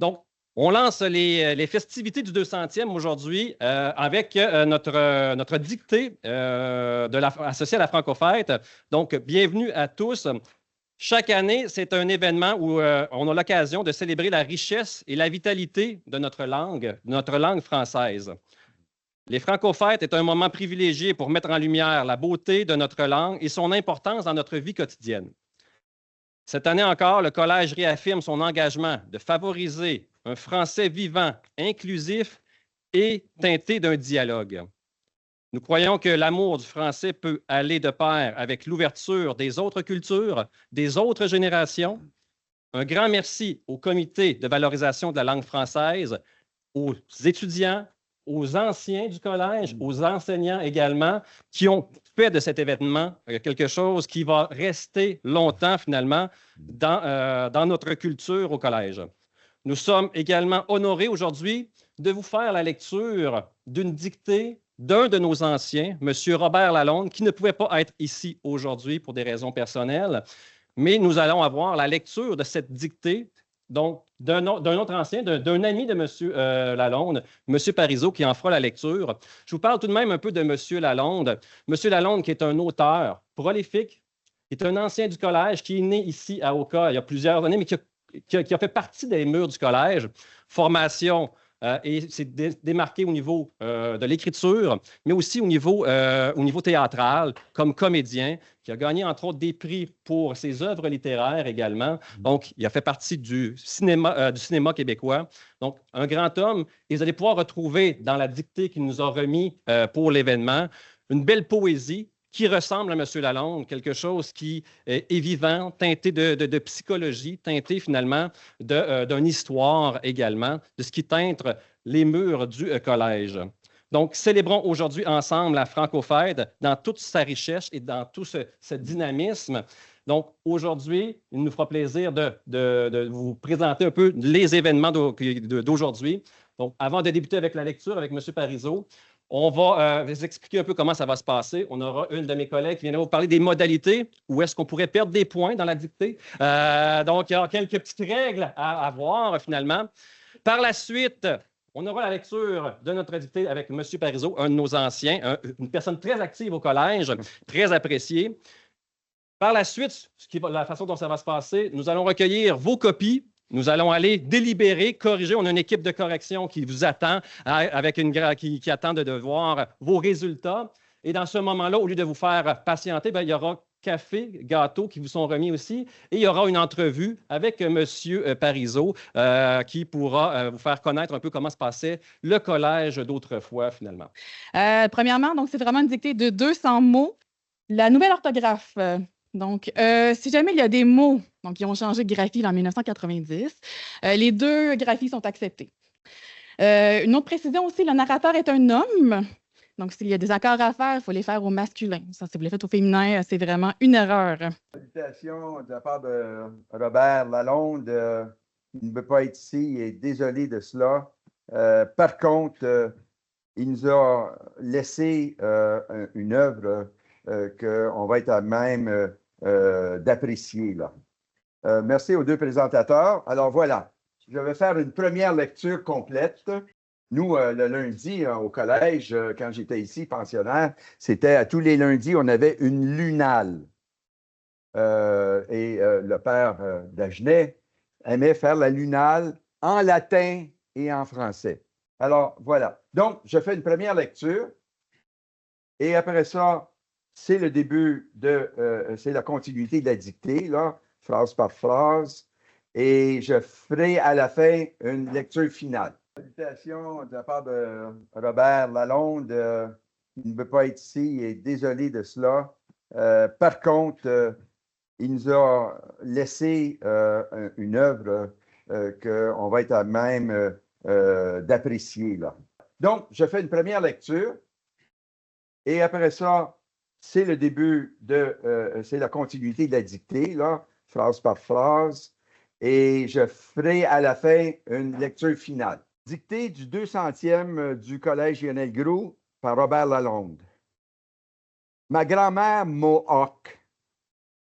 Donc, on lance les festivités du 200e aujourd'hui avec notre dictée associée à la Franco-Fête. Donc, bienvenue à tous. Chaque année, c'est un événement où on a l'occasion de célébrer la richesse et la vitalité de notre langue française. Les Franco-Fêtes est un moment privilégié pour mettre en lumière la beauté de notre langue et son importance dans notre vie quotidienne. Cette année encore, le Collège réaffirme son engagement de favoriser un français vivant, inclusif et teinté d'un dialogue. Nous croyons que l'amour du français peut aller de pair avec l'ouverture des autres cultures, des autres générations. Un grand merci au Comité de valorisation de la langue française, aux étudiants, aux anciens du collège, aux enseignants également, qui ont fait de cet événement quelque chose qui va rester longtemps, finalement, dans notre culture au collège. Nous sommes également honorés aujourd'hui de vous faire la lecture d'une dictée d'un de nos anciens, M. Robert Lalonde, qui ne pouvait pas être ici aujourd'hui pour des raisons personnelles, mais nous allons avoir la lecture de cette dictée donc d'un autre ancien, d'un ami de M. Lalonde, M. Parizeau, qui en fera la lecture. Je vous parle tout de même un peu de M. Lalonde. M. Lalonde, qui est un auteur prolifique, qui est un ancien du collège, qui est né ici à Oka il y a plusieurs années, mais qui a fait partie des murs du collège. Formation et s'est démarqué au niveau de l'écriture, mais aussi au niveau théâtral, comme comédien, qui a gagné, entre autres, des prix pour ses œuvres littéraires également. Donc, il a fait partie du cinéma québécois. Donc, un grand homme. Et vous allez pouvoir retrouver dans la dictée qu'il nous a remis pour l'événement une belle poésie qui ressemble à M. Lalonde, quelque chose qui est vivant, teinté de psychologie, teinté finalement d'une histoire également, de ce qui teinte les murs du collège. Donc, célébrons aujourd'hui ensemble la Franco-Fête dans toute sa richesse et dans tout ce dynamisme. Donc, aujourd'hui, il nous fera plaisir de vous présenter un peu les événements d'aujourd'hui. Donc, avant de débuter avec la lecture avec M. Parizeau, on va vous expliquer un peu comment ça va se passer. On aura une de mes collègues qui viendra vous parler des modalités, où est-ce qu'on pourrait perdre des points dans la dictée. Donc, il y a quelques petites règles à voir, finalement. Par la suite, on aura la lecture de notre dictée avec M. Parizeau, un de nos anciens, une personne très active au collège, très appréciée. Par la suite, la façon dont ça va se passer, nous allons recueillir vos copies. Nous allons aller délibérer, corriger. On a une équipe de correction qui vous attend, qui attend de voir vos résultats. Et dans ce moment-là, au lieu de vous faire patienter, il y aura café, gâteau qui vous sont remis aussi. Et il y aura une entrevue avec M. Parizeau qui pourra vous faire connaître un peu comment se passait le collège d'autrefois, finalement. Premièrement, donc, c'est vraiment une dictée de 200 mots. La nouvelle orthographe. Donc, si jamais il y a des mots qui ont changé de graphie en 1990, les deux graphies sont acceptées. Une autre précision aussi, le narrateur est un homme. Donc, s'il y a des accords à faire, il faut les faire au masculin. Ça, si vous les faites au féminin, c'est vraiment une erreur. Salutations de la part de Robert Lalonde. Il ne peut pas être ici et désolé de cela. Par contre, il nous a laissé une œuvre qu'on va être à même d'apprécier. Merci aux deux présentateurs. Alors voilà, je vais faire une première lecture complète. Nous, le lundi, au collège, quand j'étais ici, pensionnaire, c'était à tous les lundis, on avait une lunale. Le père Dagenet aimait faire la lunale en latin et en français. Alors, voilà. Donc, je fais une première lecture et après ça, c'est le début c'est la continuité de la dictée, là, phrase par phrase, et je ferai à la fin une lecture finale. Salutations de la part de Robert Lalonde. Il ne peut pas être ici et désolé de cela. Par contre, il nous a laissé une œuvre qu'on va être à même d'apprécier. Donc, je fais une première lecture et après ça, c'est le début c'est la continuité de la dictée, là, phrase par phrase, et je ferai à la fin une lecture finale. Dictée du 200e du Collège Lionel Groulx par Robert Lalonde. Ma grand-mère Mohawk,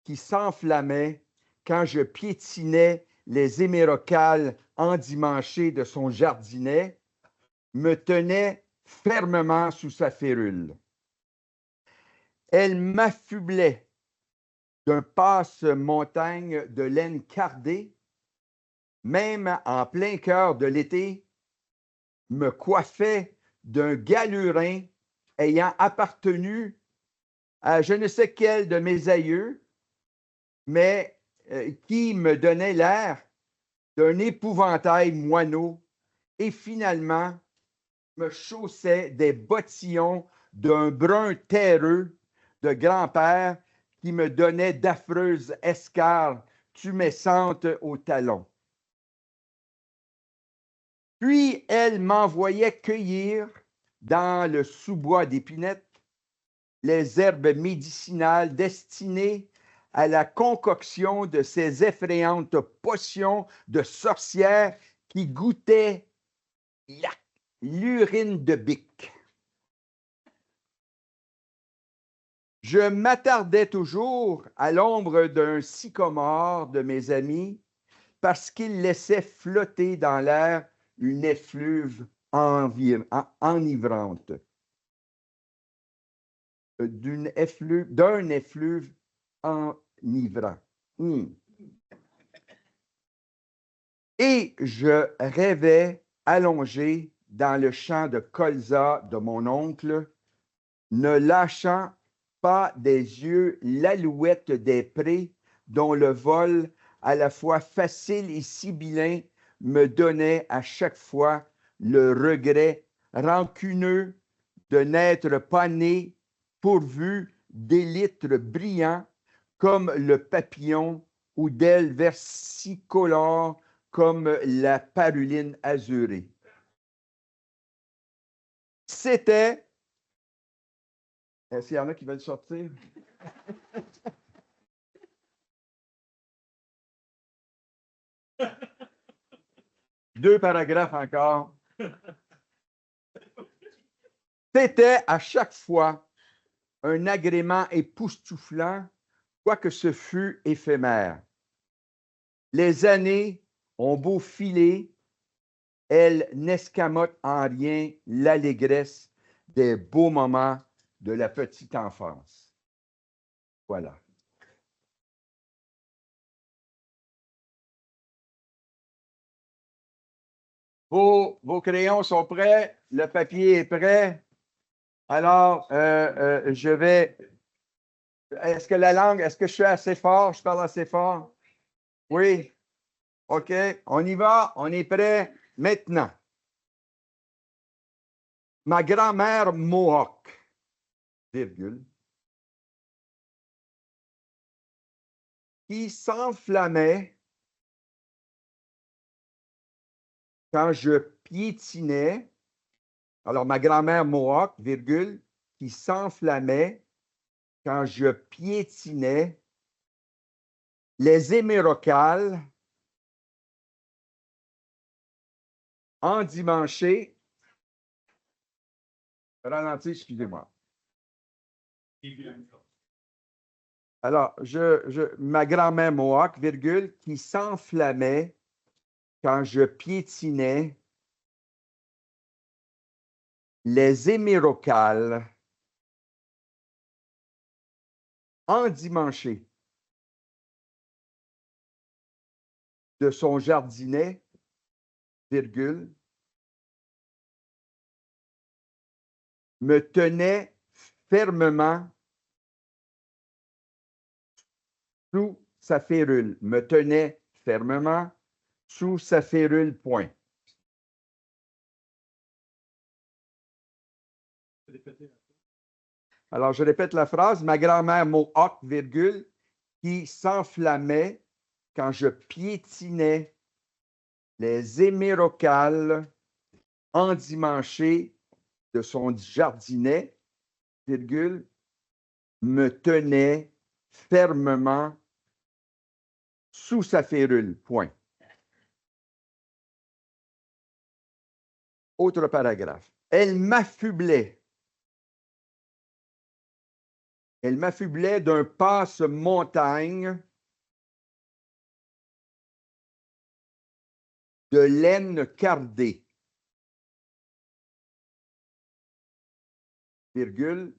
qui s'enflammait quand je piétinais les émérocales endimanchées de son jardinet, me tenait fermement sous sa férule. Elle m'affublait d'un passe-montagne de laine cardée, même en plein cœur de l'été, me coiffait d'un galurin ayant appartenu à je ne sais quel de mes aïeux, mais qui me donnait l'air d'un épouvantail moineau et finalement me chaussait des bottillons d'un brun terreux de grand-père qui me donnait d'affreuses escarres tumescentes aux talons. Puis elle m'envoyait cueillir dans le sous-bois d'Épinette les herbes médicinales destinées à la concoction de ces effrayantes potions de sorcières qui goûtaient l'urine de bique. Je m'attardais toujours à l'ombre d'un sycomore de mes amis parce qu'il laissait flotter dans l'air une effluve enivrante. D'un effluve enivrant. Et je rêvais allongé dans le champ de colza de mon oncle, ne lâchant pas des yeux l'alouette des prés dont le vol à la fois facile et sibyllin me donnait à chaque fois le regret rancuneux de n'être pas né pourvu d'élytres brillants comme le papillon ou d'ailes versicolores comme la paruline azurée. C'était... Est-ce qu'il y en a qui veulent sortir? Deux paragraphes encore. C'était à chaque fois un agrément époustouflant, quoique ce fût éphémère. Les années ont beau filer, elles n'escamotent en rien l'allégresse des beaux moments de la petite enfance. Voilà. Vos crayons sont prêts, le papier est prêt. Alors, je vais... Est-ce que je suis assez fort? Je parle assez fort? Oui? OK, on y va, on est prêt maintenant. Ma grand-mère Mohawk, virgule, qui s'enflammait quand je piétinais. Alors, ma grand-mère Mohawk, virgule, qui s'enflammait quand je piétinais les émérocales endimanchées. Ralenti, excusez-moi. Alors, ma grand-mère Mohawk, virgule, qui s'enflammait quand je piétinais les émérocales endimanchées de son jardinet, virgule, me tenait fermement sous sa férule. Me tenait fermement sous sa férule, point. Alors, je répète la phrase. Ma grand-mère Mohawk, virgule, qui s'enflammait quand je piétinais les émérocales endimanchées de son jardinet, virgule, me tenait fermement sous sa férule, point. Autre paragraphe. Elle m'affublait d'un passe-montagne de laine cardée, virgule,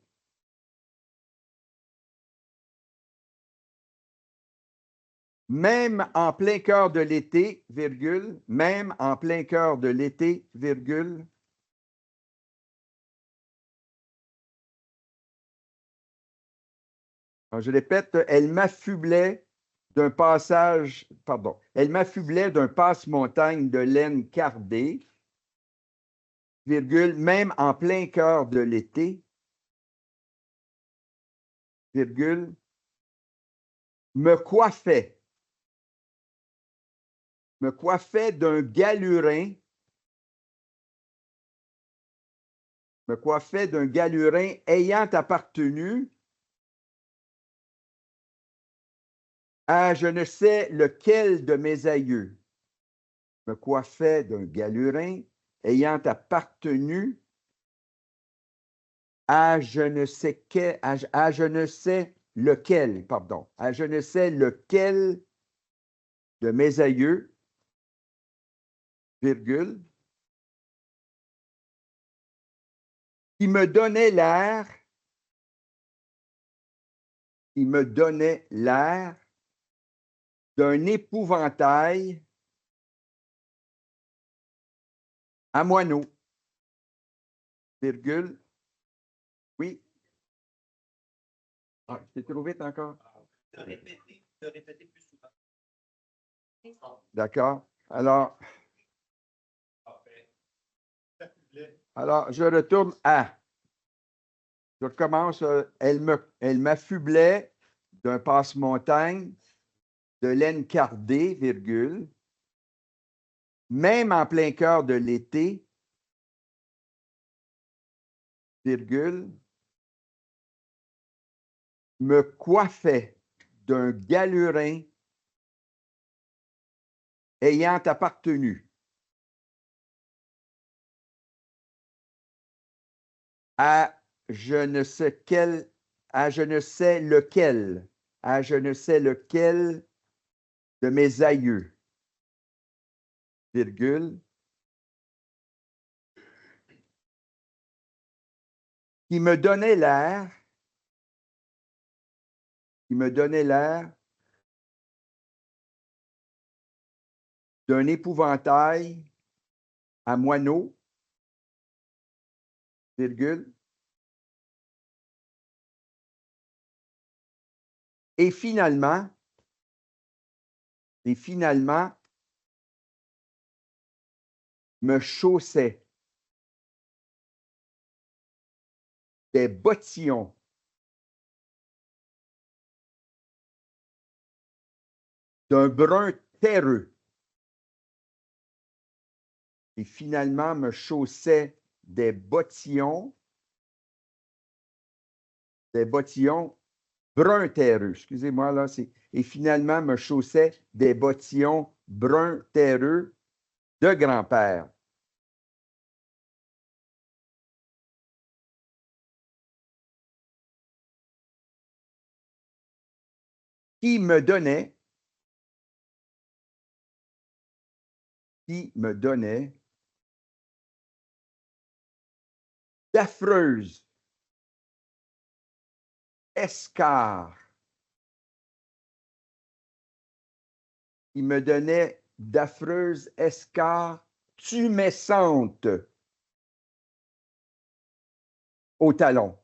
même en plein cœur de l'été, virgule, même en plein cœur de l'été, virgule, alors, je répète, elle m'affublait d'un passage, pardon, elle m'affublait d'un passe-montagne de laine cardée, virgule, même en plein cœur de l'été, virgule, me coiffait d'un galurin, ayant appartenu à je ne sais lequel de mes aïeux. Me coiffait d'un galurin ayant appartenu à je ne sais quel, à je ne sais lequel, pardon, à je ne sais lequel de mes aïeux, virgule, qui me donnait l'air d'un épouvantail à moineau, virgule, oui. Ah, c'est trop vite encore? De répéter plus souvent. D'accord. Alors, je retourne à. Je recommence. Elle m'affublait d'un passe-montagne de laine cardée, virgule, même en plein cœur de l'été, virgule, me coiffait d'un galurin ayant appartenu à je ne sais quel, à je ne sais lequel, de mes aïeux, virgule, qui me donnait l'air d'un épouvantail à moineau, virgule, et finalement, me chaussait des bottillons d'un brun terreux. Et finalement, me chaussait des bottillons brun terreux. Excusez-moi, là, c'est. Et finalement, me chaussait des bottillons brun terreux de grand-père. Qui me donnait d'affreuses escarres. Il me donnait d'affreuses escarres tumescentes au talon.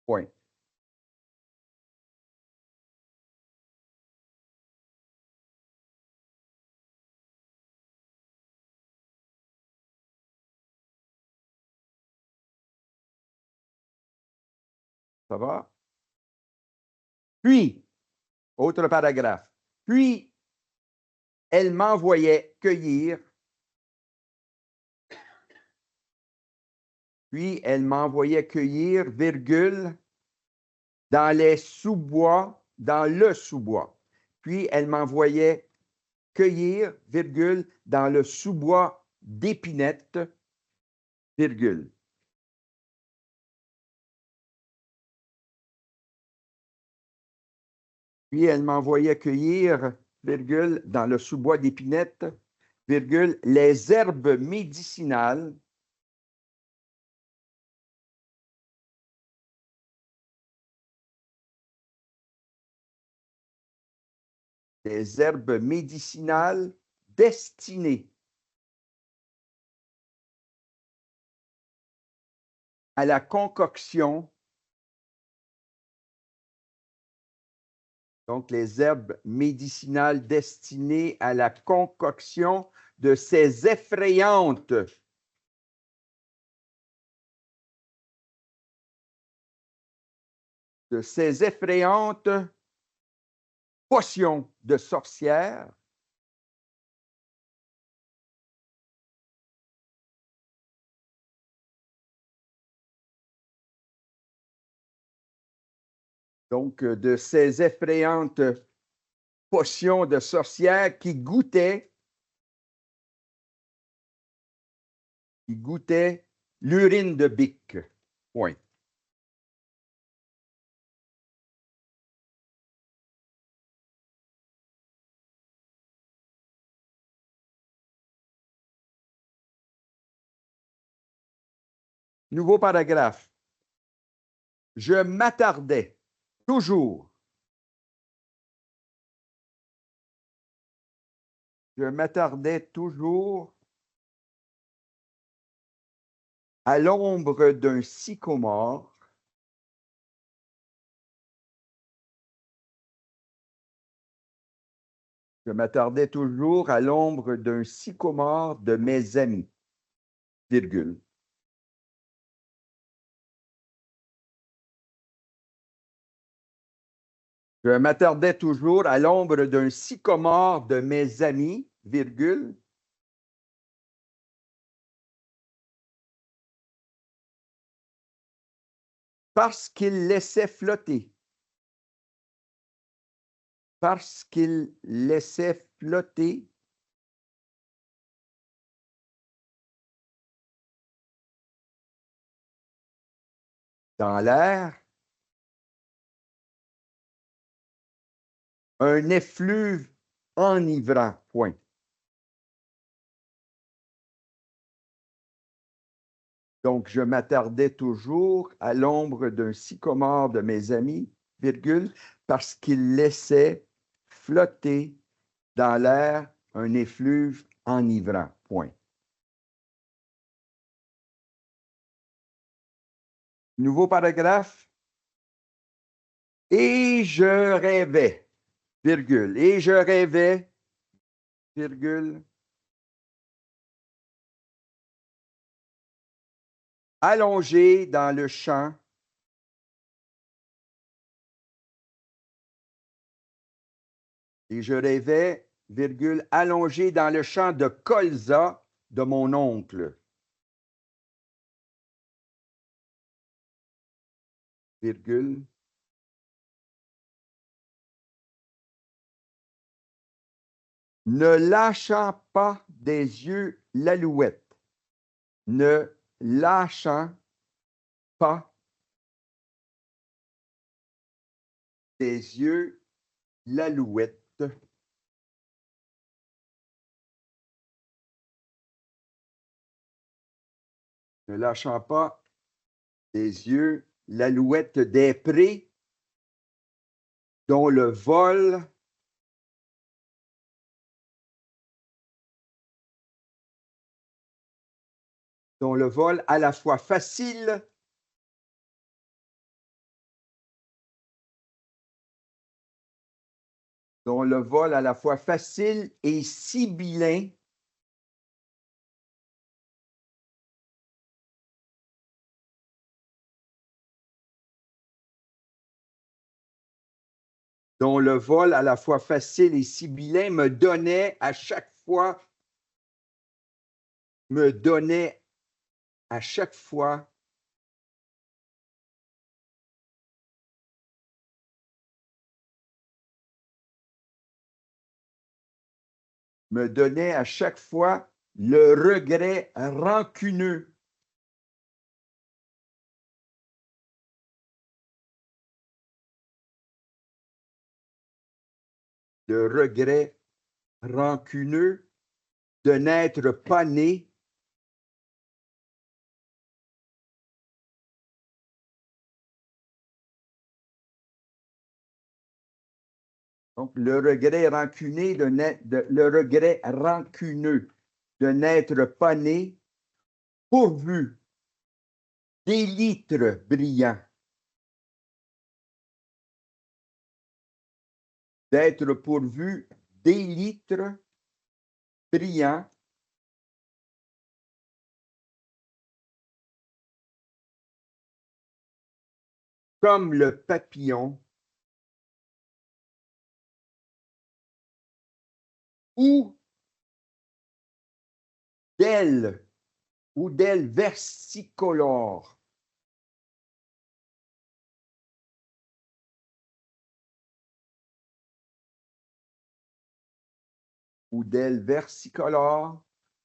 Point. Ça va? Puis, autre paragraphe. Puis, elle m'envoyait cueillir. Virgule, dans le sous-bois. Puis, elle m'envoyait cueillir, virgule, dans le sous-bois d'Épinette, virgule. Puis, elle m'envoyait cueillir, virgule, dans le sous-bois d'Épinette, virgule, les herbes médicinales destinées à la concoction, donc les herbes médicinales destinées à la concoction de ces effrayantes potions de sorcières donc de ces effrayantes potions de sorcières qui goûtaient l'urine de bique. Point. Nouveau paragraphe. Je m'attardais toujours. Je m'attardais toujours à l'ombre d'un sycomore Je m'attardais toujours à l'ombre d'un sycomore de mes amis, virgule. Je m'attardais toujours à l'ombre d'un sycomore de mes amis, virgule. Parce qu'il laissait flotter. Parce qu'il laissait flotter dans l'air un effluve enivrant, point. Donc, je m'attardais toujours à l'ombre d'un sycomore de mes amis, virgule, parce qu'il laissait flotter dans l'air un effluve enivrant, point. Nouveau paragraphe. Et je rêvais, virgule, et je rêvais, virgule, allongé dans le champ, et je rêvais, virgule, allongé dans le champ de colza de mon oncle, virgule, ne lâchant pas des yeux l'alouette, ne lâchant pas des yeux l'alouette. Ne lâchant pas des yeux l'alouette des prés, dont le vol à la fois facile et sibyllin dont le vol à la fois facile et sibyllin me donnait à chaque fois le regret rancuneux. Le regret rancuneux de n'être pas né donc le regret rancuneux de n'être pas né pourvu d'élytres brillants, d'être pourvu d'élytres brillants comme le papillon ou d'ailes versicolores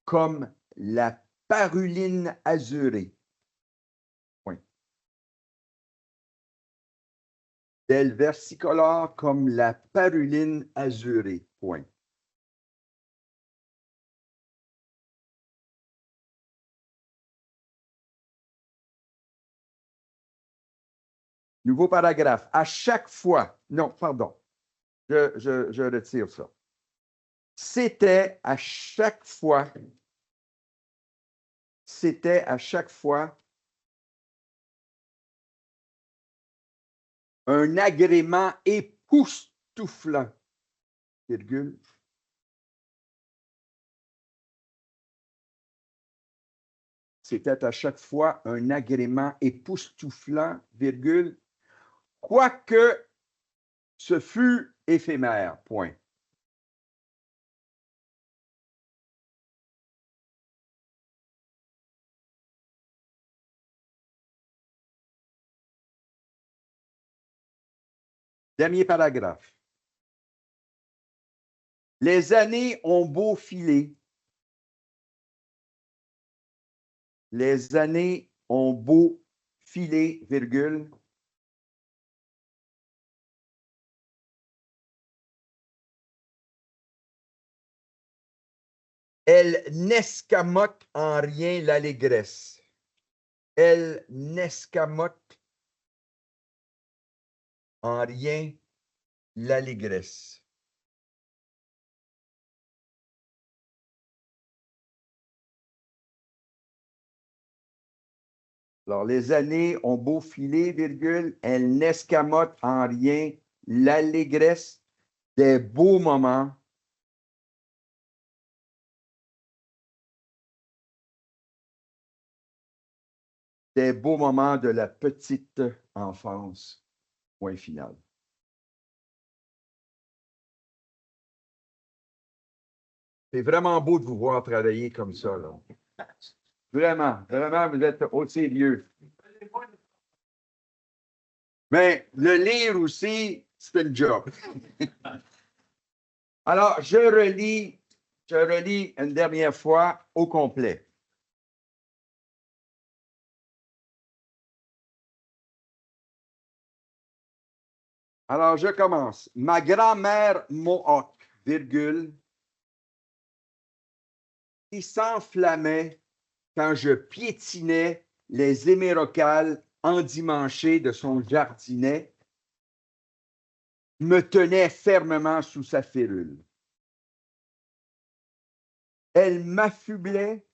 comme la paruline azurée. Point. D'ailes versicolores comme la paruline azurée. Point. Nouveau paragraphe. À chaque fois, non, pardon, je retire ça. C'était à chaque fois un agrément époustouflant, virgule. C'était à chaque fois un agrément époustouflant, virgule, quoique ce fût éphémère, point. Dernier paragraphe. Les années ont beau filer. Les années ont beau filer, virgule. Elle n'escamote en rien l'allégresse. Elle n'escamote en rien l'allégresse. Alors, les années ont beau filer, virgule, elles n'escamotent en rien l'allégresse des beaux moments de la petite enfance. Point final. C'est vraiment beau de vous voir travailler comme ça, là. Vraiment, vraiment, vous êtes au sérieux. Mais le lire aussi, c'est une job. Alors, je relis une dernière fois au complet. Alors, je commence. Ma grand-mère Mohawk, virgule, qui s'enflammait quand je piétinais les émérocales endimanchées de son jardinet, me tenait fermement sous sa férule. Elle m'affublait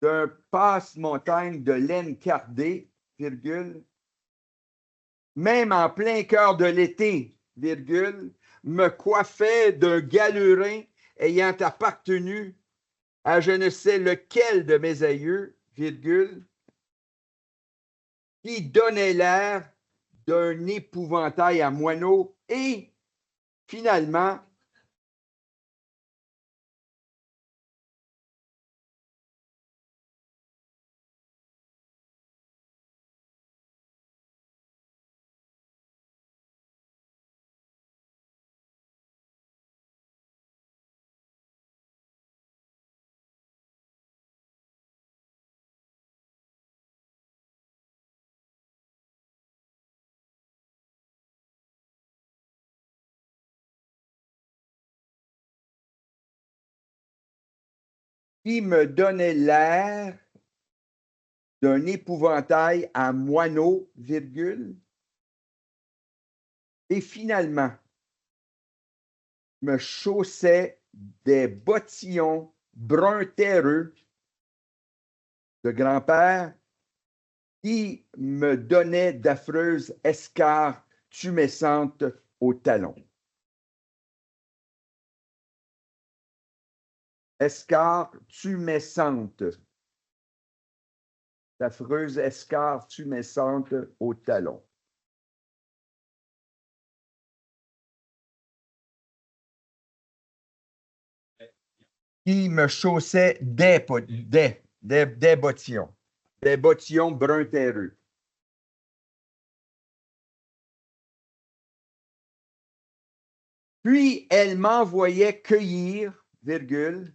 d'un passe-montagne de laine cardée, virgule, même en plein cœur de l'été, virgule, me coiffait d'un galurin ayant appartenu à je ne sais lequel de mes aïeux, virgule, qui donnait l'air d'un épouvantail à moineaux et, finalement, qui me donnait l'air d'un épouvantail à moineaux, virgule, et finalement me chaussait des bottillons bruns terreux de grand-père qui me donnaient d'affreuses escarres tumescentes aux talons. Escarres tumescentes. D'affreuses escarres tumescentes aux talons. Qui me chaussait des bottillons. Des bottillons bruns terreux. Puis elle m'envoyait cueillir, virgule,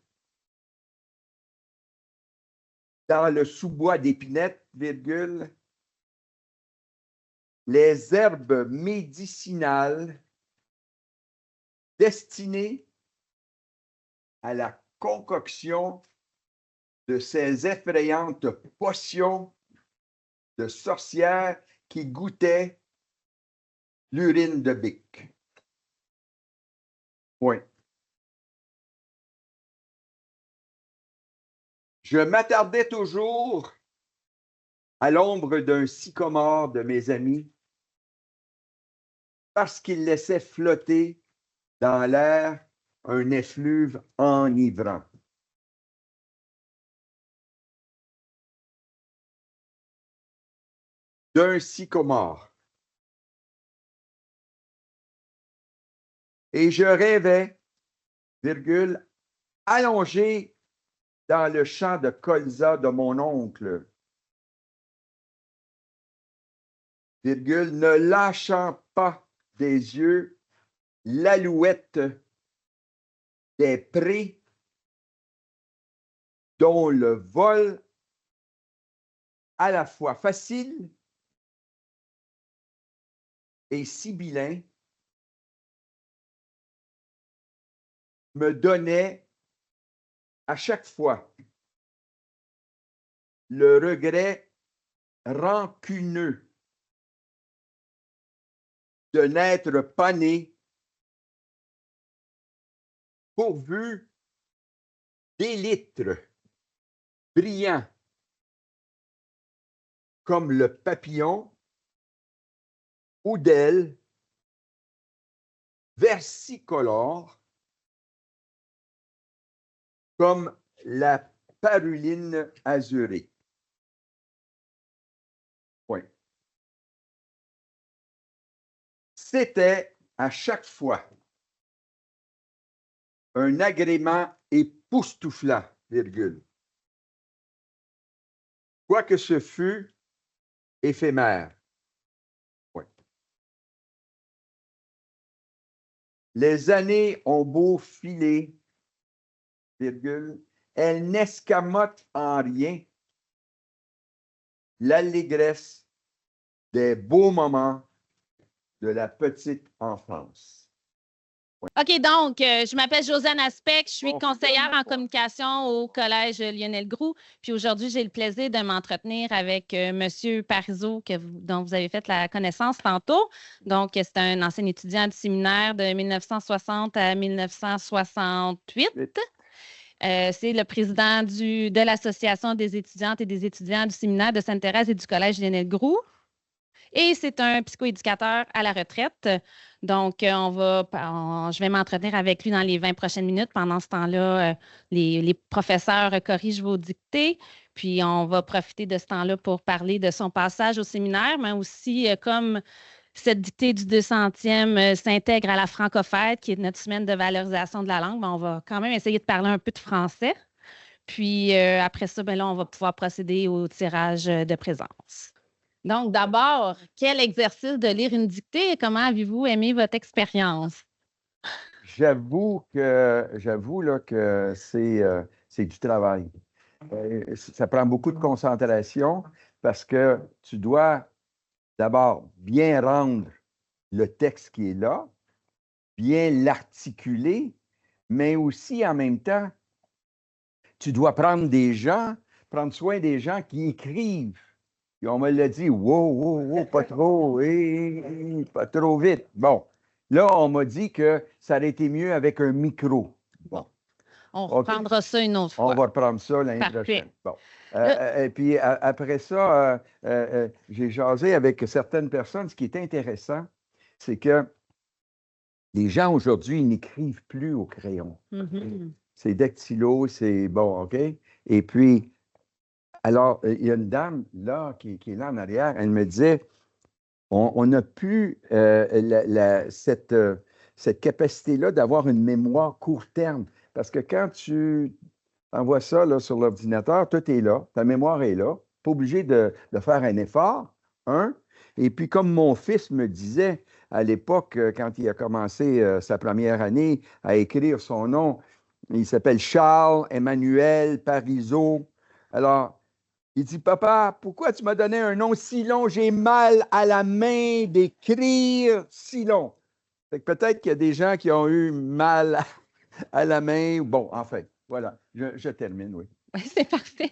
dans le sous-bois d'Épinette, virgule, les herbes médicinales destinées à la concoction de ces effrayantes potions de sorcières qui goûtaient l'urine de bique. Point. Je m'attardais toujours à l'ombre d'un sycomore de mes amis parce qu'il laissait flotter dans l'air un effluve enivrant. D'un sycomore. Et je rêvais, virgule, allongé dans le champ de colza de mon oncle, virgule, ne lâchant pas des yeux l'alouette des prés dont le vol à la fois facile et sibyllin me donnait à chaque fois le regret rancuneux de n'être pas né pourvu d'élytres brillants comme le papillon ou d'ailes versicolores comme la paruline azurée. Point. C'était à chaque fois un agrément époustouflant, virgule. Quoique ce fût éphémère. Point. Les années ont beau filer, virgule, elles n'escamotent en rien l'allégresse des beaux moments de la petite enfance. OK, donc, je m'appelle Josiane Aspect, je suis conseillère en communication au Collège Lionel Groulx. Puis aujourd'hui, j'ai le plaisir de m'entretenir avec M. Parizeau, dont vous avez fait la connaissance tantôt. Donc, c'est un ancien étudiant du séminaire de 1960 à 1968. C'est le président de l'Association des étudiantes et des étudiants du séminaire de Sainte-Thérèse et du Collège Lionel Groulx. Et c'est un psychoéducateur à la retraite. Donc, je vais m'entretenir avec lui dans les 20 prochaines minutes. Pendant ce temps-là, les professeurs corrigent vos dictées. Puis, on va profiter de ce temps-là pour parler de son passage au séminaire, mais aussi comme cette dictée du 200e s'intègre à la Francofête, qui est notre semaine de valorisation de la langue, on va quand même essayer de parler un peu de français. Puis, après ça, là, on va pouvoir procéder au tirage de présence. Donc, d'abord, quel exercice de lire une dictée et comment avez-vous aimé votre expérience? J'avoue là, que c'est du travail. Ça prend beaucoup de concentration parce que tu dois d'abord bien rendre le texte qui est là, bien l'articuler, mais aussi en même temps, tu dois prendre soin des gens qui écrivent. Et on me l'a dit, wow, pas trop, pas trop vite. Bon, là, on m'a dit que ça aurait été mieux avec un micro. Bon. On reprendra ça une autre fois. On va reprendre ça l'année prochaine. Bon. Et puis, après ça, j'ai jasé avec certaines personnes. Ce qui est intéressant, c'est que les gens aujourd'hui n'écrivent plus au crayon. C'est dactylo, c'est bon, OK? Et puis, alors, il y a une dame là qui est là en arrière, elle me disait, on n'a plus cette capacité-là d'avoir une mémoire court terme. Parce que quand tu envoies ça là, sur l'ordinateur, tout est là, ta mémoire est là, pas obligé de faire un effort, Et puis, comme mon fils me disait à l'époque, quand il a commencé sa première année à écrire son nom, il s'appelle Charles Emmanuel Parizeau. Alors, il dit, papa, pourquoi tu m'as donné un nom si long? J'ai mal à la main d'écrire si long. Fait que peut-être qu'il y a des gens qui ont eu mal à la main. Bon, enfin, voilà, je termine, oui. C'est parfait.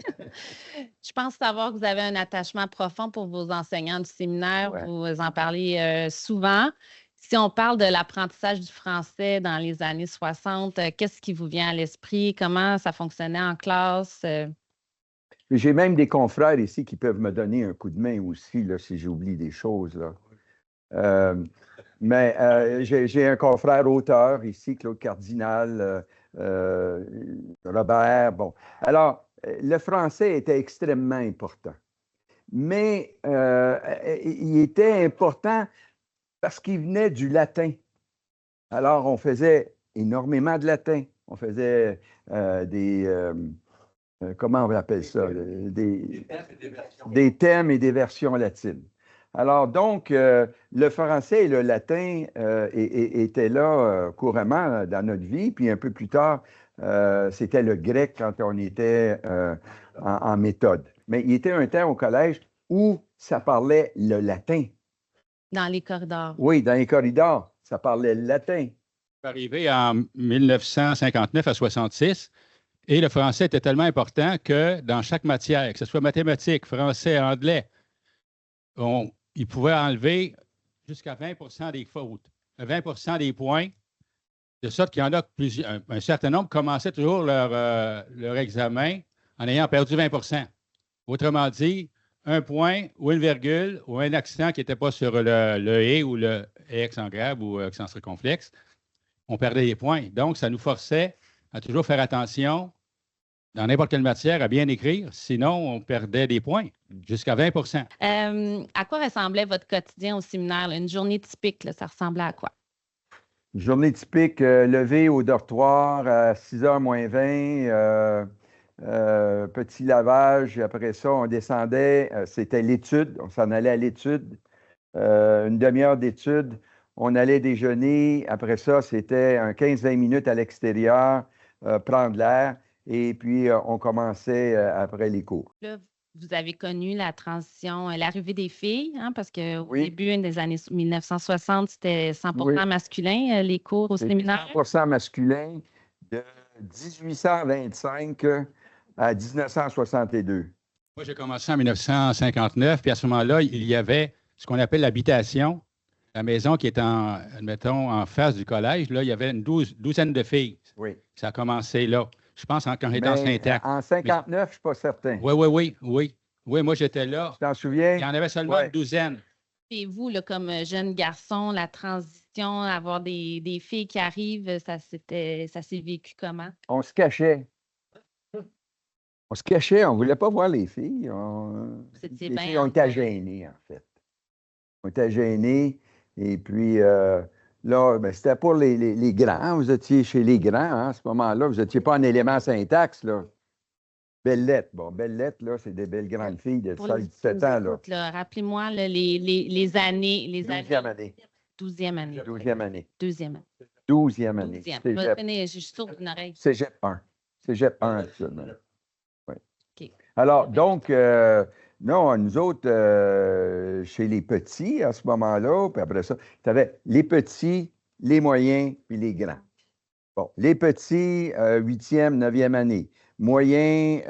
Je pense savoir que vous avez un attachement profond pour vos enseignants du séminaire. Ouais. Vous en parlez souvent. Si on parle de l'apprentissage du français dans les années 60, qu'est-ce qui vous vient à l'esprit? Comment ça fonctionnait en classe? J'ai même des confrères ici qui peuvent me donner un coup de main aussi, là, si j'oublie des choses. Là. Mais j'ai un confrère auteur ici, Claude Cardinal, Robert. Bon. Alors, le français était extrêmement important. Mais il était important parce qu'il venait du latin. Alors, on faisait énormément de latin. On faisait comment on appelle ça? Des thèmes et des versions latines. Alors, donc, le français et le latin étaient là couramment dans notre vie. Puis un peu plus tard, c'était le grec quand on était en méthode. Mais il était un temps au collège où ça parlait le latin. Dans les corridors. Oui, dans les corridors, ça parlait le latin. Arrivé en 1959 à 66, et le français était tellement important que dans chaque matière, que ce soit mathématiques, français, anglais, il pouvait enlever jusqu'à 20 des fautes, 20 des points, de sorte qu'il y en a un certain nombre commençaient toujours leur examen en ayant perdu 20 Autrement dit, un point ou une virgule ou un accent qui n'était pas sur le « et » ou le « et » accent grave ou accent circonflexe, on perdait des points. Donc, ça nous forçait à toujours faire attention dans n'importe quelle matière à bien écrire, sinon on perdait des points, jusqu'à 20 À quoi ressemblait votre quotidien au séminaire? Là? Une journée typique, là, ça ressemblait à quoi? Une journée typique, lever au dortoir à 6h moins 20, petit lavage, après ça, on descendait, c'était l'étude, on s'en allait à l'étude, une demi-heure d'étude, on allait déjeuner, après ça, c'était un 15-20 minutes à l'extérieur, prendre l'air, et puis on commençait après les cours. Là, vous avez connu la transition, l'arrivée des filles, hein, parce qu'au Oui. début des années 1960, c'était 100% masculin, les cours au séminaire. 100% masculin de 1825 à 1962. Moi, j'ai commencé en 1959, puis à ce moment-là, il y avait ce qu'on appelle l'habitation, la maison qui est admettons, en face du collège. Là, il y avait une douzaine de filles. Oui. Ça a commencé là. Je pense quand j'étais en Saint-Act. En 59, je ne suis pas certain. Oui. Oui, moi, j'étais là. Tu t'en souviens? Il y en avait seulement une douzaine. Et vous, là, comme jeune garçon, la transition, avoir des filles qui arrivent, ça s'est vécu comment? On se cachait. On se cachait, on ne voulait pas voir les filles. Les filles, on était gênés, en fait. On était gênés. Et puis, là, ben, c'était pour les grands. Vous étiez chez les grands, hein, à ce moment-là. Vous n'étiez pas en élément syntaxe, là. Belle-lettre. Bon, Belle-lettre, là, c'est des belles grandes filles de 16-17 ans, là. Rappelez-moi là, les années. 12e année. 12e année. 12e année. 12e année. 12e année. Je suis sourde d'une oreille. Cégep 1. Cégep 1, actuellement. Oui. OK. Alors, donc, non, nous autres, chez les petits, à ce moment-là, puis après ça, tu avais les petits, les moyens, puis les grands. Bon, les petits, 8e, 9e année. moyen,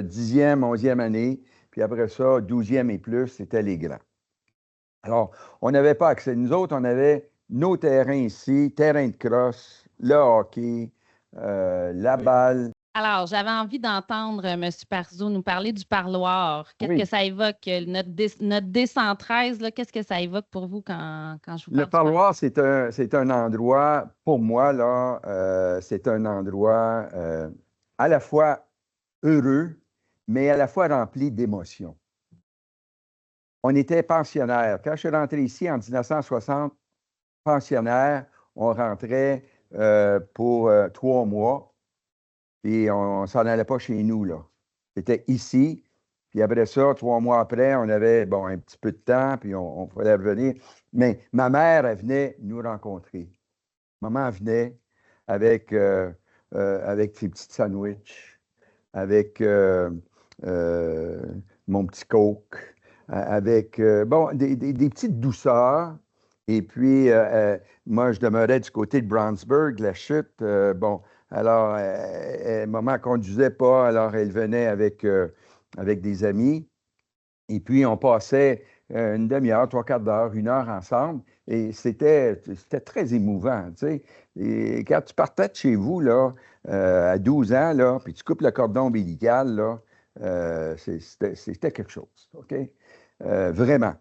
10e, 11e année, puis après ça, 12e et plus, c'était les grands. Alors, on n'avait pas accès. Nous autres, on avait nos terrains ici, terrain de crosse, le hockey, la balle. Alors, j'avais envie d'entendre M. Parizeau nous parler du parloir. Qu'est-ce Oui. que ça évoque? Notre D113, là, qu'est-ce que ça évoque pour vous quand je vous parle Le du parloir? parloir, c'est un endroit, pour moi, là, c'est un endroit à la fois heureux, mais à la fois rempli d'émotions. On était pensionnaires. Quand je suis rentré ici en 1960, pensionnaire, on rentrait pour 3 mois, puis on ne s'en allait pas chez nous, là. C'était ici, puis après ça, 3 mois après, on avait, bon, un petit peu de temps, puis on fallait revenir. Mais ma mère, elle venait nous rencontrer. Maman venait avec ses petits sandwichs, avec mon petit Coke, avec, bon, des petites douceurs. Et puis, moi, je demeurais du côté de Brownsburg, la chute. Bon, alors, maman ne conduisait pas, alors elle venait avec des amis. Et puis, on passait une demi-heure, 3/4 d'heure, 1 heure ensemble. Et c'était très émouvant, tu sais. Et quand tu partais de chez vous, là, à 12 ans, là, puis tu coupes le cordon ombilical, là, c'était quelque chose, OK? Vraiment.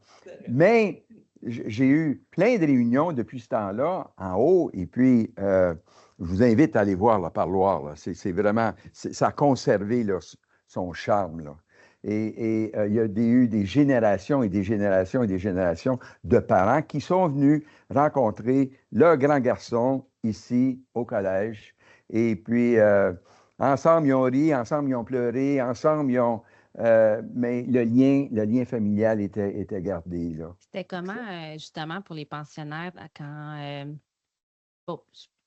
Mais j'ai eu plein de réunions depuis ce temps-là, en haut, et puis je vous invite à aller voir le parloir, là. C'est vraiment, ça a conservé là, son charme, là. Et il y a eu des générations et des générations et des générations de parents qui sont venus rencontrer leur grand garçon ici au collège. Et puis, ensemble, ils ont ri, ensemble, ils ont pleuré, ensemble, ils ont... mais le lien familial était gardé, là. C'était comment, justement, pour les pensionnaires,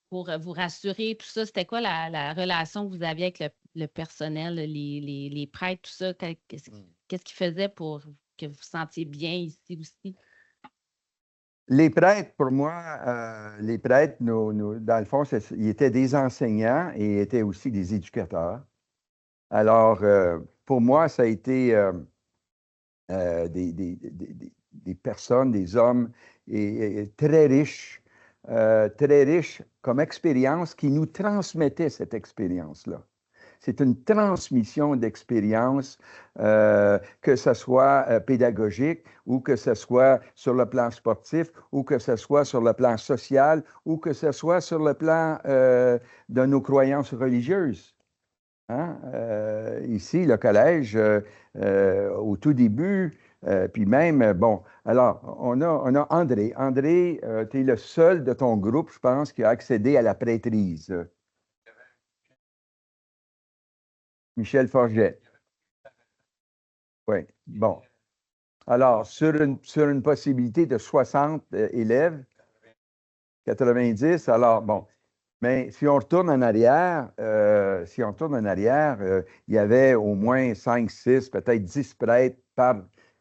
pour vous rassurer, tout ça, c'était quoi la relation que vous aviez avec le personnel, les prêtres, tout ça? Qu'est-ce qu'ils faisaient pour que vous vous sentiez bien ici aussi? Les prêtres, pour moi, les prêtres, dans le fond, ils étaient des enseignants et étaient aussi des éducateurs. Alors, pour moi, ça a été des personnes, des hommes et très riches comme expérience qui nous transmettaient cette expérience-là. C'est une transmission d'expérience, que ce soit pédagogique ou que ce soit sur le plan sportif ou que ce soit sur le plan social ou que ce soit sur le plan de nos croyances religieuses. Hein? Ici, le collège, au tout début, puis même, bon, alors, on a André. André, tu es le seul de ton groupe, je pense, qui a accédé à la prêtrise. Michel Forget. Oui, bon. Alors, sur une possibilité de 60 élèves, 90, alors, bon. Mais si on retourne en arrière, il y avait au moins 5, 6, peut-être 10 prêtres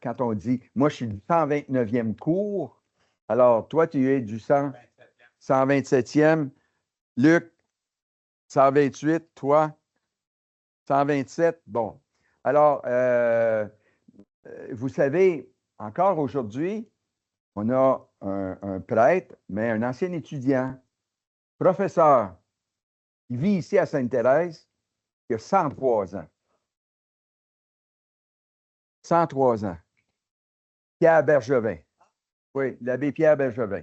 quand on dit, moi, je suis du 129e cours. Alors, toi, tu es du 127e. Luc, 128, toi, 127. Bon. Alors, vous savez, encore aujourd'hui, on a un prêtre, mais un ancien étudiant, professeur. Il vit ici à Sainte-Thérèse, il a 103 ans. 103 ans. Pierre Bergevin. Oui, l'abbé Pierre Bergevin.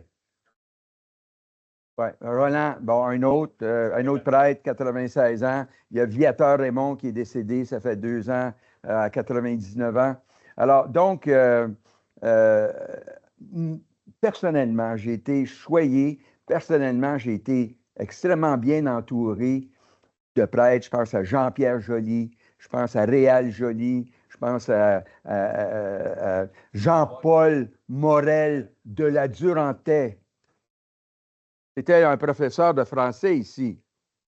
Oui, Roland, bon, un autre prêtre, 96 ans. Il y a Viateur Raymond qui est décédé, ça fait 2 ans, à 99 ans. Alors, donc, personnellement, j'ai été choyé. Personnellement, j'ai été extrêmement bien entouré de prêtres. Je pense à Jean-Pierre Joly, je pense à Réal Joly, je pense à Jean-Paul Morel de la Durantaye. C'était un professeur de français ici.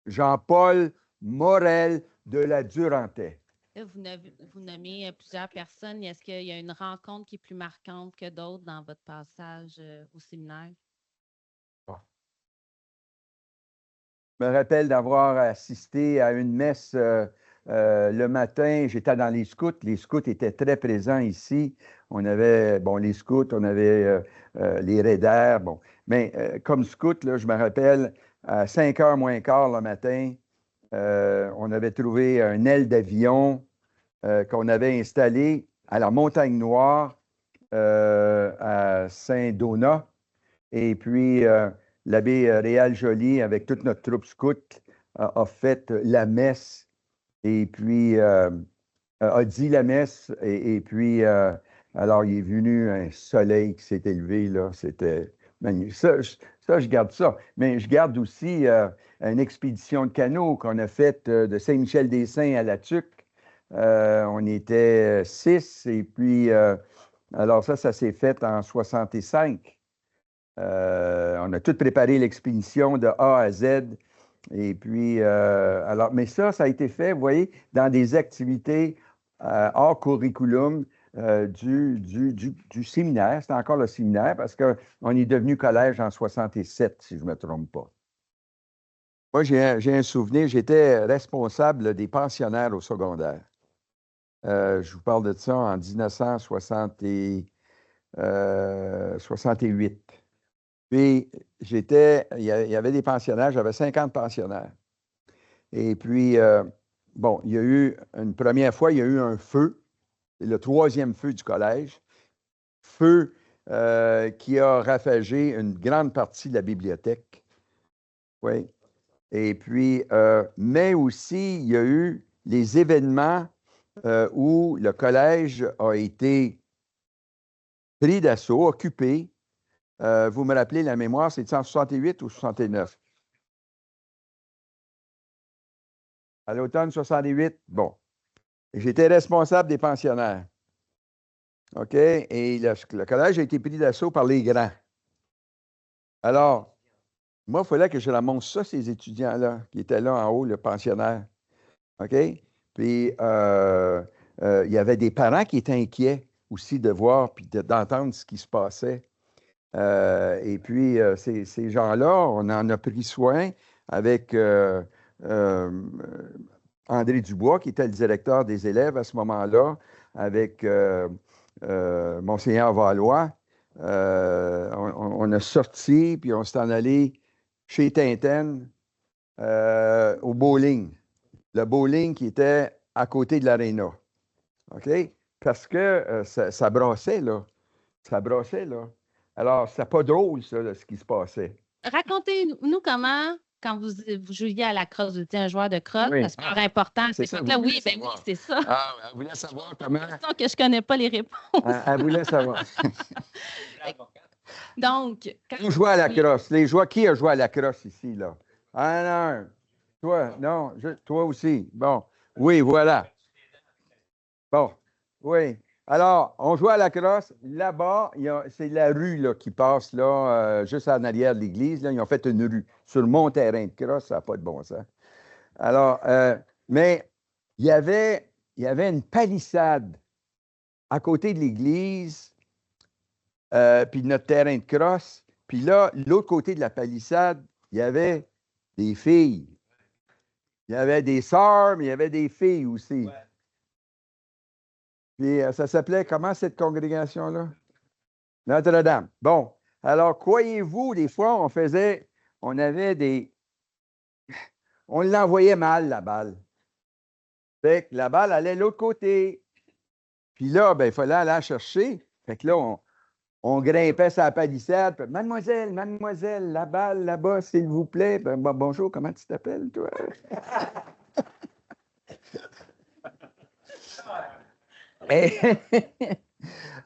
Jean-Paul Morel de la Durantaye. Vous nommez plusieurs personnes. Est-ce qu'il y a une rencontre qui est plus marquante que d'autres dans votre passage au séminaire? Je me rappelle d'avoir assisté à une messe Le matin, j'étais dans les scouts. Les scouts étaient très présents ici. On avait, bon, les scouts, on avait les raiders. Bon. Mais comme scout, là, je me rappelle, à 5 heures moins quart le matin, on avait trouvé un aile d'avion qu'on avait installé à la Montagne Noire, à Saint-Donat. Et puis, l'abbé Réal Joly, avec toute notre troupe scout, a fait la messe et puis a dit la messe. Et puis, alors, il est venu un soleil qui s'est élevé, là. C'était magnifique. Ça, je garde ça. Mais je garde aussi une expédition de canot qu'on a faite de Saint-Michel-des-Saints à La Tuque. On était 6 et puis, alors ça s'est fait en 65. On a tout préparé l'expédition de A à Z. Et puis, alors, mais ça a été fait, vous voyez, dans des activités hors curriculum du séminaire. C'était encore le séminaire parce qu'on est devenu collège en 67, si je ne me trompe pas. Moi, j'ai un souvenir, j'étais responsable des pensionnaires au secondaire. Je vous parle de ça en 1968. Puis, il y avait des pensionnaires, j'avais 50 pensionnaires. Et puis, bon, il y a eu, une première fois, il y a eu un feu, le 3e feu du collège, feu qui a ravagé une grande partie de la bibliothèque. Oui. Et puis, mais aussi, il y a eu les événements où le collège a été pris d'assaut, occupé. Vous me rappelez la mémoire, c'est en 68 ou 69? À l'automne 68, bon. J'étais responsable des pensionnaires. OK? Et le collège a été pris d'assaut par les grands. Alors, moi, il fallait que je remonte ça, ces étudiants-là, qui étaient là en haut, le pensionnaire. OK? Puis, il y avait des parents qui étaient inquiets aussi de voir puis d'entendre ce qui se passait. Et puis, ces gens-là, on en a pris soin avec André Dubois, qui était le directeur des élèves à ce moment-là, avec Monseigneur Valois. On a sorti, puis on s'est en allé chez Tintin au bowling. Le bowling qui était à côté de l'aréna. OK? Parce que ça brassait, là. Ça brassait, là. Alors, c'est pas drôle, ça, là, ce qui se passait. Racontez-nous comment, quand vous jouiez à la crosse, vous étiez un joueur de crosse, Oui. c'est super important. C'est ça, Là, vous oui, voulez ben oui, savoir. c'est ça. Ah, elle voulait savoir comment. Sans que je connais pas les réponses. Elle voulait savoir. Donc, On jouait à la crosse. Qui a joué à la crosse ici, là? Ah, non. Toi, non. Toi aussi. Bon. Oui, voilà. Bon. Oui. Alors, on jouait à la crosse. Là-bas, c'est la rue là, qui passe là, juste en arrière de l'église. Là, ils ont fait une rue sur mon terrain de crosse. Ça n'a pas de bon sens. Alors, mais il y avait une palissade à côté de l'église, puis notre terrain de crosse. Puis là, l'autre côté de la palissade, il y avait des filles. Il y avait des sœurs, mais il y avait des filles aussi. Ouais. Puis ça s'appelait comment cette congrégation-là? Notre-Dame. Bon. Alors, croyez-vous, des fois, on l'envoyait mal, la balle. Fait que la balle allait de l'autre côté. Puis là, ben, il fallait aller la chercher. Fait que là, on grimpait sur la palissade. Puis, mademoiselle, la balle là-bas, s'il vous plaît. Ben, bonjour, comment tu t'appelles, toi?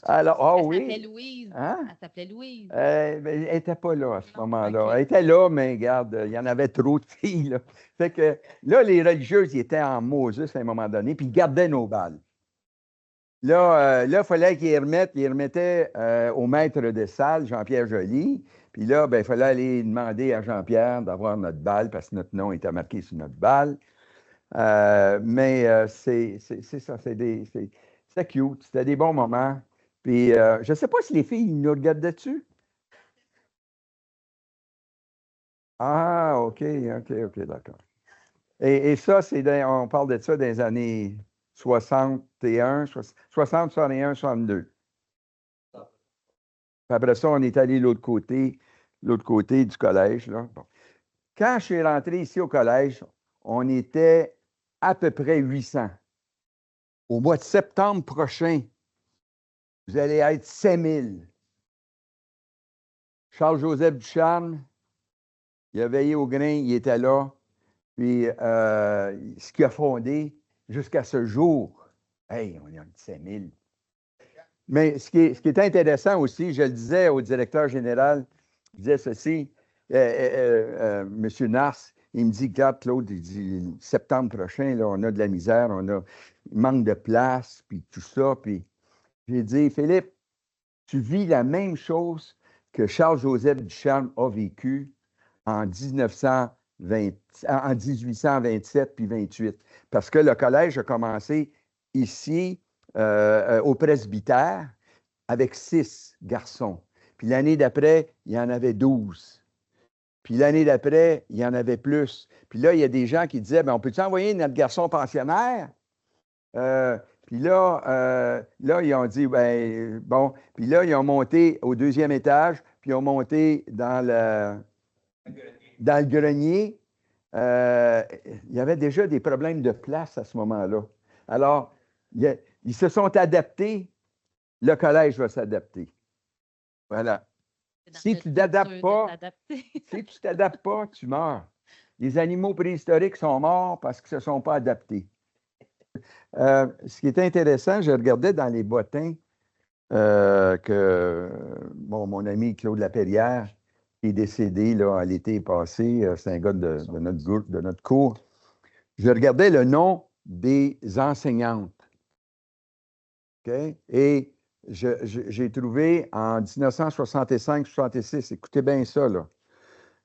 Alors, Elle s'appelait Louise. Hein? Elle s'appelait Louise. Ben, elle n'était pas là à ce moment-là. Okay. Elle était là, mais regarde, il y en avait trop de filles. Là. Fait que là, les religieuses, ils étaient en Moses à un moment donné, puis ils gardaient nos balles. Là, il fallait qu'ils remettaient au maître de salle, Jean-Pierre Joly. Puis là, ben, il fallait aller demander à Jean-Pierre d'avoir notre balle parce que notre nom était marqué sur notre balle. Mais c'est ça, c'est cute. C'était des bons moments. Puis, je ne sais pas si les filles nous regardaient dessus. Ah, OK, d'accord. Et ça, on parle de ça dans les années 61, 60, 61, 62. Puis après ça, on est allé l'autre côté du collège. Là. Bon. Quand je suis rentré ici au collège, on était à peu près 800. Au mois de septembre prochain, vous allez être 5000. Charles-Joseph Ducharme, il a veillé au grain, il était là. Puis, ce qu'il a fondé jusqu'à ce jour, hey, on est à 5000. Mais ce qui est intéressant aussi, je le disais au directeur général, je disais ceci, M. Nars, il me dit, regarde, Claude, il dit, septembre prochain, là, on a de la misère, il manque de place, puis tout ça. Puis j'ai dit, Philippe, tu vis la même chose que Charles-Joseph Ducharme a vécu en 1827 puis 28. Parce que le collège a commencé ici, au presbytère, avec 6 garçons. Puis l'année d'après, il y en avait 12. Puis l'année d'après, il y en avait plus. Puis là, il y a des gens qui disaient, bien, on peut-tu envoyer notre garçon pensionnaire? Puis là, ils ont dit, ben bon. Puis là, ils ont monté au 2e étage, puis ils ont monté dans le grenier. Il y avait déjà des problèmes de place à ce moment-là. Alors, ils se sont adaptés. Le collège va s'adapter. Voilà. Si tu ne t'adaptes pas, tu meurs. Les animaux préhistoriques sont morts parce qu'ils ne se sont pas adaptés. Ce qui est intéressant, je regardais dans les bottins que mon ami Claude Lapérière qui est décédé là, l'été passé, c'est un gars de notre cours. Je regardais le nom des enseignantes. Okay? Et j'ai trouvé en 1965-66, écoutez bien ça, là,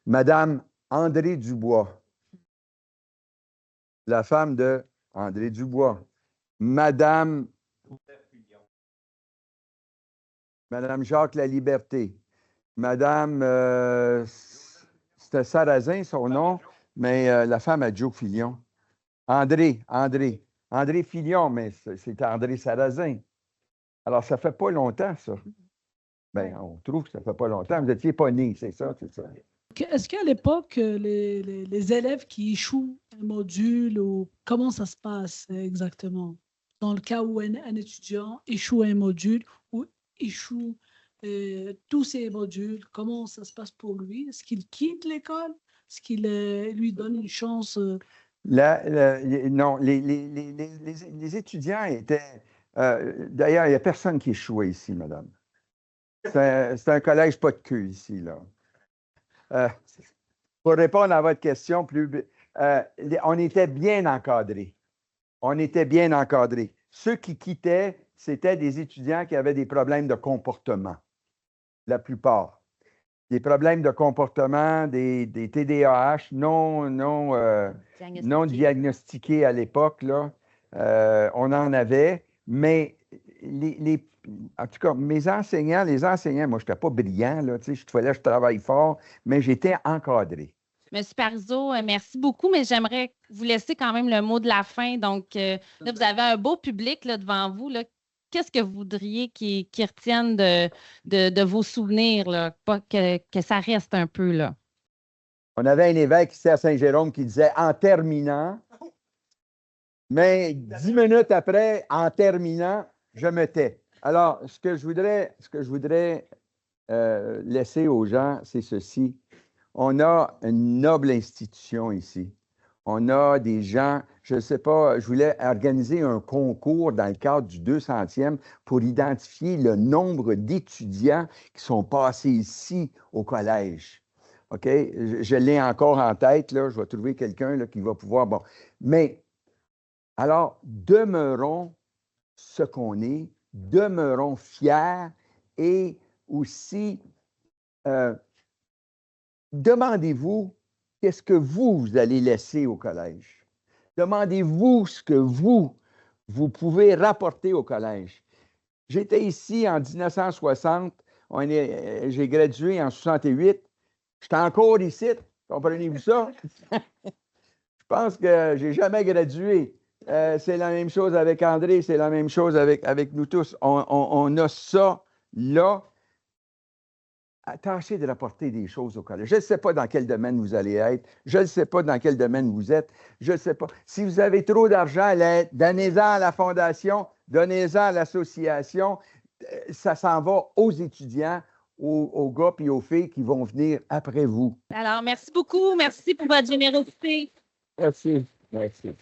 Madame André Dubois, la femme de André Dubois. Madame Jacques Laliberté. Madame, c'était Sarrazin, son nom, mais la femme à Joe Filion. André Filion, mais c'est André Sarrazin. Alors, ça ne fait pas longtemps, ça. Bien, on trouve que ça ne fait pas longtemps. Vous n'étiez pas né, c'est ça. Est-ce qu'à l'époque, les élèves qui échouent un module, ou comment ça se passe exactement? Dans le cas où un étudiant échoue un module ou échoue tous ses modules, comment ça se passe pour lui? Est-ce qu'il quitte l'école? Est-ce qu'il lui donne une chance? Non, les étudiants étaient... D'ailleurs, il n'y a personne qui échouait ici, madame. C'est un collège pas de queue ici, là. Pour répondre à votre question, on était bien encadrés. Ceux qui quittaient, c'était des étudiants qui avaient des problèmes de comportement, la plupart. Des problèmes de comportement, des TDAH non diagnostiqués à l'époque, là. On en avait, mais en tout cas, les enseignants, moi, je n'étais pas brillant, là, il fallait que je travaille fort, mais j'étais encadré. Monsieur Parizeau, merci beaucoup, mais j'aimerais vous laisser quand même le mot de la fin. Donc, là, vous avez un beau public là, devant vous. Là. Qu'est-ce que vous voudriez qu'ils retiennent de vos souvenirs, là? Pas que ça reste un peu, là? On avait un évêque ici à Saint-Jérôme qui disait « en terminant », mais 10 minutes après, en terminant, je me tais. Alors, ce que je voudrais laisser aux gens, c'est ceci. On a une noble institution ici. On a des gens, je ne sais pas, je voulais organiser un concours dans le cadre du 200e pour identifier le nombre d'étudiants qui sont passés ici au collège. OK? Je l'ai encore en tête, là. Je vais trouver quelqu'un qui va pouvoir... Bon, mais, alors, demeurons ce qu'on est, demeurons fiers et aussi... demandez-vous qu'est-ce que vous allez laisser au collège. Demandez-vous ce que vous pouvez rapporter au collège. J'étais ici en 1960, j'ai gradué en 68, j'étais encore ici, comprenez-vous ça? Je pense que j'ai jamais gradué. C'est la même chose avec André, c'est la même chose avec nous tous. On a ça là. Tâchez de rapporter des choses au collège. Je ne sais pas dans quel domaine vous allez être. Je ne sais pas dans quel domaine vous êtes. Je ne sais pas. Si vous avez trop d'argent, donnez-en à la fondation, donnez-en à l'association. Ça s'en va aux étudiants, aux gars et aux filles qui vont venir après vous. Alors, merci beaucoup. Merci pour votre générosité. Merci. Merci.